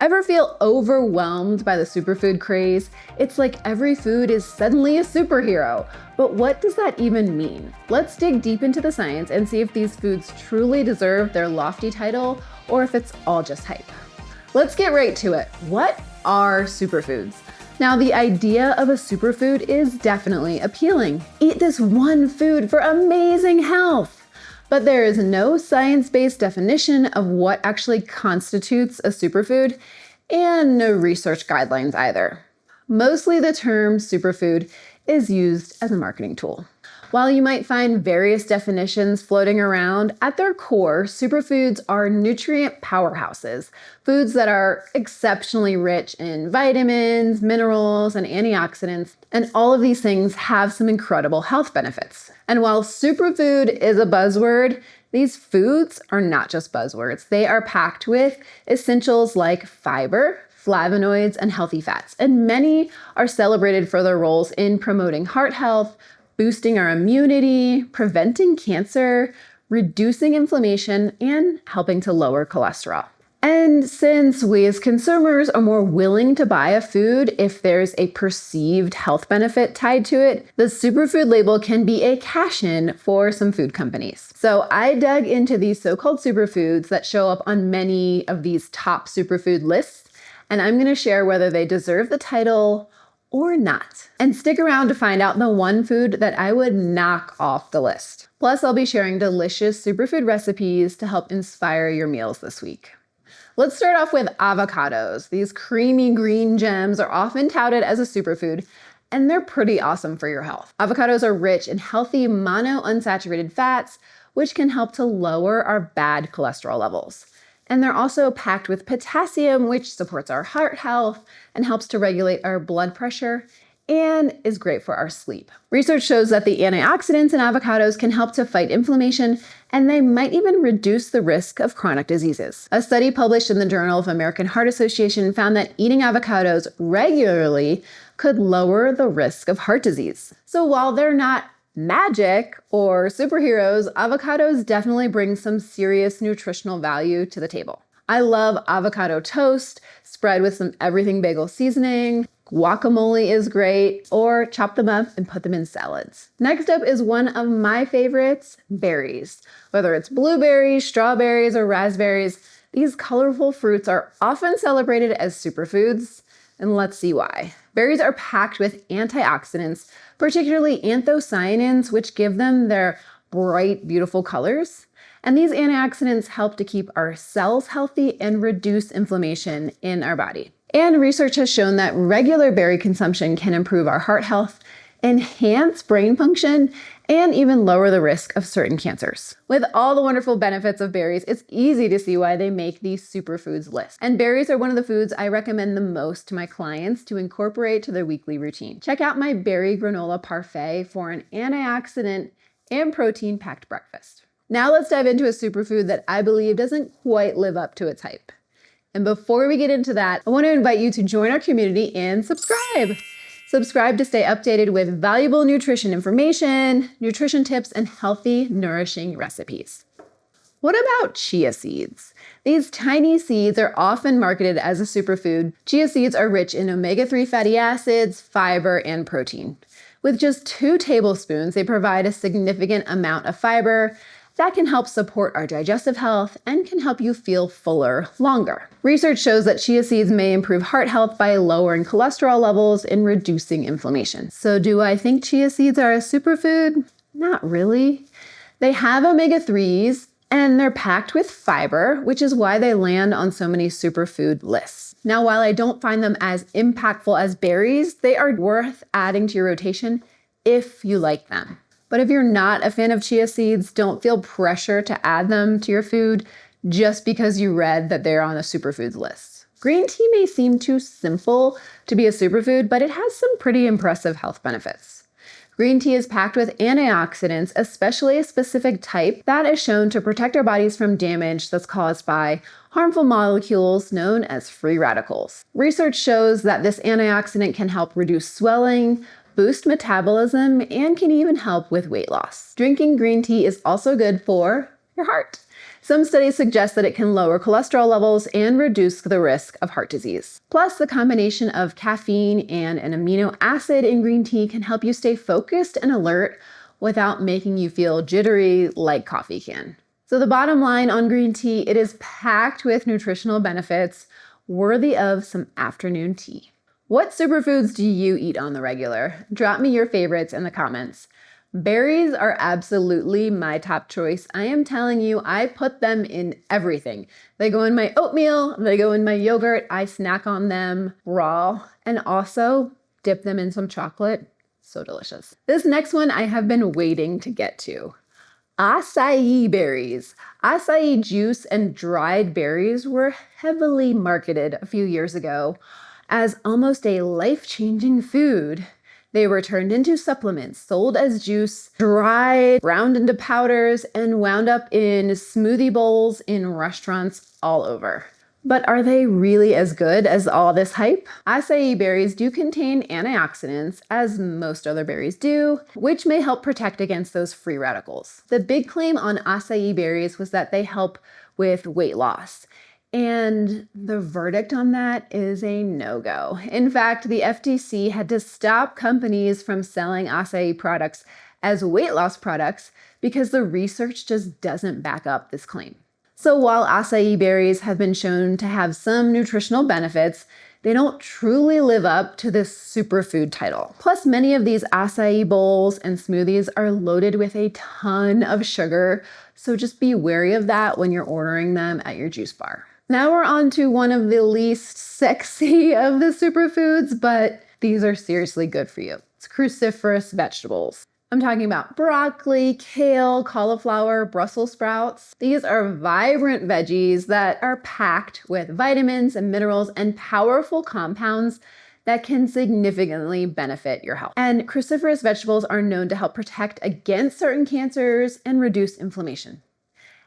Ever feel overwhelmed by the superfood craze? It's like every food is suddenly a superhero. But what does that even mean? Let's dig deep into the science and see if these foods truly deserve their lofty title or if it's all just hype. Let's get right to it. What are superfoods? Now, the idea of a superfood is definitely appealing. Eat this one food for amazing health. But there is no science-based definition of what actually constitutes a superfood, and no research guidelines either. Mostly the term superfood is used as a marketing tool. While you might find various definitions floating around, at their core, superfoods are nutrient powerhouses, foods that are exceptionally rich in vitamins, minerals, and antioxidants, and all of these things have some incredible health benefits. And while superfood is a buzzword, these foods are not just buzzwords. They are packed with essentials like fiber, flavonoids, and healthy fats, and many are celebrated for their roles in promoting heart health, boosting our immunity, preventing cancer, reducing inflammation, and helping to lower cholesterol. And since we as consumers are more willing to buy a food if there's a perceived health benefit tied to it, the superfood label can be a cash-in for some food companies. So I dug into these so-called superfoods that show up on many of these top superfood lists, and I'm going to share whether they deserve the title or not. And stick around to find out the one food that I would knock off the list. Plus, I'll be sharing delicious superfood recipes to help inspire your meals this week. Let's start off with avocados. These creamy green gems are often touted as a superfood, and they're pretty awesome for your health. Avocados are rich in healthy monounsaturated fats, which can help to lower our bad cholesterol levels. And they're also packed with potassium, which supports our heart health and helps to regulate our blood pressure and is great for our sleep. Research shows that the antioxidants in avocados can help to fight inflammation, and they might even reduce the risk of chronic diseases. A study published in the Journal of American Heart Association found that eating avocados regularly could lower the risk of heart disease. So while they're not magic or superheroes, avocados definitely bring some serious nutritional value to the table. I love avocado toast, spread with some everything bagel seasoning. Guacamole is great, or chop them up and put them in salads. Next up is one of my favorites, berries. Whether it's blueberries, strawberries, or raspberries, these colorful fruits are often celebrated as superfoods, and let's see why. Berries are packed with antioxidants, particularly anthocyanins, which give them their bright, beautiful colors. And these antioxidants help to keep our cells healthy and reduce inflammation in our body. And research has shown that regular berry consumption can improve our heart health, enhance brain function, and even lower the risk of certain cancers. With all the wonderful benefits of berries, it's easy to see why they make these superfoods list. And berries are one of the foods I recommend the most to my clients to incorporate to their weekly routine. Check out my berry granola parfait for an antioxidant and protein-packed breakfast. Now let's dive into a superfood that I believe doesn't quite live up to its hype. And before we get into that, I want to invite you to join our community and subscribe. Subscribe to stay updated with valuable nutrition information, nutrition tips, and healthy, nourishing recipes. What about chia seeds? These tiny seeds are often marketed as a superfood. Chia seeds are rich in omega-3 fatty acids, fiber, and protein. With just 2 tablespoons, they provide a significant amount of fiber that can help support our digestive health and can help you feel fuller longer. Research shows that chia seeds may improve heart health by lowering cholesterol levels and reducing inflammation. So do I think chia seeds are a superfood? Not really. They have omega-3s and they're packed with fiber, which is why they land on so many superfood lists. Now, while I don't find them as impactful as berries, they are worth adding to your rotation if you like them. But if you're not a fan of chia seeds, don't feel pressure to add them to your food just because you read that they're on a superfoods list. Green tea may seem too simple to be a superfood, but it has some pretty impressive health benefits. Green tea is packed with antioxidants, especially a specific type that is shown to protect our bodies from damage that's caused by harmful molecules known as free radicals. Research shows that this antioxidant can help reduce swelling, boost metabolism, and can even help with weight loss. Drinking green tea is also good for your heart. Some studies suggest that it can lower cholesterol levels and reduce the risk of heart disease. Plus, the combination of caffeine and an amino acid in green tea can help you stay focused and alert without making you feel jittery like coffee can. So the bottom line on green tea, it is packed with nutritional benefits worthy of some afternoon tea. What superfoods do you eat on the regular? Drop me your favorites in the comments. Berries are absolutely my top choice. I am telling you, I put them in everything. They go in my oatmeal, they go in my yogurt, I snack on them raw, and also dip them in some chocolate. So delicious. This next one I have been waiting to get to. Acai berries. Acai juice and dried berries were heavily marketed a few years ago as almost a life-changing food. They were turned into supplements, sold as juice, dried, ground into powders, and wound up in smoothie bowls in restaurants all over. But are they really as good as all this hype? Acai berries do contain antioxidants, as most other berries do, which may help protect against those free radicals. The big claim on acai berries was that they help with weight loss. And the verdict on that is a no-go. In fact, the FTC had to stop companies from selling acai products as weight loss products because the research just doesn't back up this claim. So while acai berries have been shown to have some nutritional benefits, they don't truly live up to this superfood title. Plus, many of these acai bowls and smoothies are loaded with a ton of sugar, so just be wary of that when you're ordering them at your juice bar. Now we're on to one of the least sexy of the superfoods, but these are seriously good for you. It's cruciferous vegetables. I'm talking about broccoli, kale, cauliflower, Brussels sprouts. These are vibrant veggies that are packed with vitamins and minerals and powerful compounds that can significantly benefit your health. And cruciferous vegetables are known to help protect against certain cancers and reduce inflammation.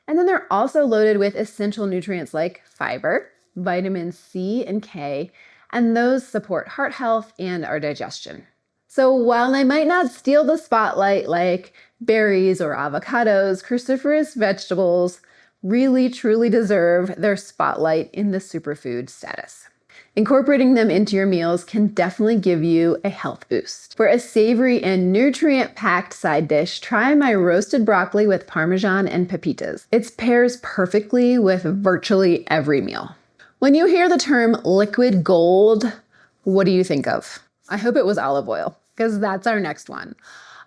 And then they're also loaded with essential nutrients like fiber, vitamins C and K, and those support heart health and our digestion. So while they might not steal the spotlight like berries or avocados, cruciferous vegetables really truly deserve their spotlight in the superfood status. Incorporating them into your meals can definitely give you a health boost. For a savory and nutrient-packed side dish, try my roasted broccoli with Parmesan and pepitas. It pairs perfectly with virtually every meal. When you hear the term liquid gold, what do you think of? I hope it was olive oil, because that's our next one.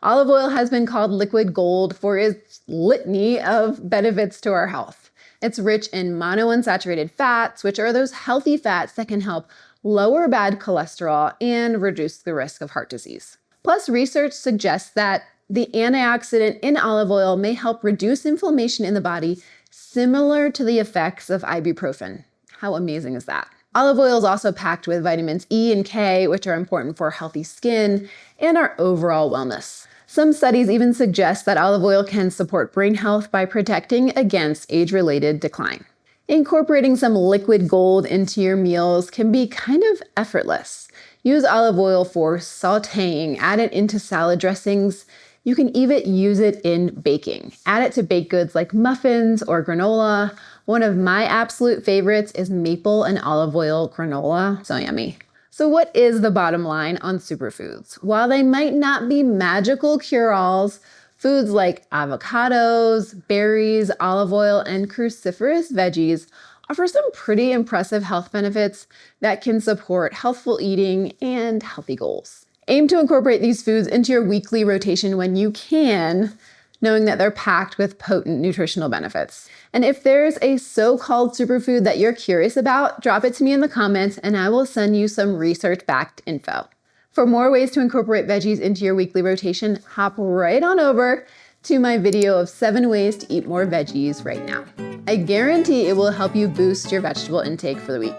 Olive oil has been called liquid gold for its litany of benefits to our health. It's rich in monounsaturated fats, which are those healthy fats that can help lower bad cholesterol and reduce the risk of heart disease. Plus, research suggests that the antioxidant in olive oil may help reduce inflammation in the body, similar to the effects of ibuprofen. How amazing is that? Olive oil is also packed with vitamins E and K, which are important for healthy skin and our overall wellness. Some studies even suggest that olive oil can support brain health by protecting against age-related decline. Incorporating some liquid gold into your meals can be kind of effortless. Use olive oil for sautéing, add it into salad dressings. You can even use it in baking. Add it to baked goods like muffins or granola. One of my absolute favorites is maple and olive oil granola. So yummy. So what is the bottom line on superfoods? While they might not be magical cure-alls, foods like avocados, berries, olive oil, and cruciferous veggies offer some pretty impressive health benefits that can support healthful eating and healthy goals. Aim to incorporate these foods into your weekly rotation when you can, knowing that they're packed with potent nutritional benefits. And if there's a so-called superfood that you're curious about, drop it to me in the comments and I will send you some research-backed info. For more ways to incorporate veggies into your weekly rotation, hop right on over to my video of 7 ways to eat more veggies right now. I guarantee it will help you boost your vegetable intake for the week.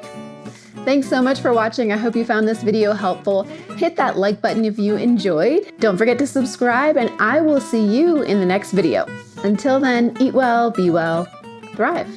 Thanks so much for watching. I hope you found this video helpful. Hit that like button if you enjoyed. Don't forget to subscribe, and I will see you in the next video. Until then, eat well, be well, thrive.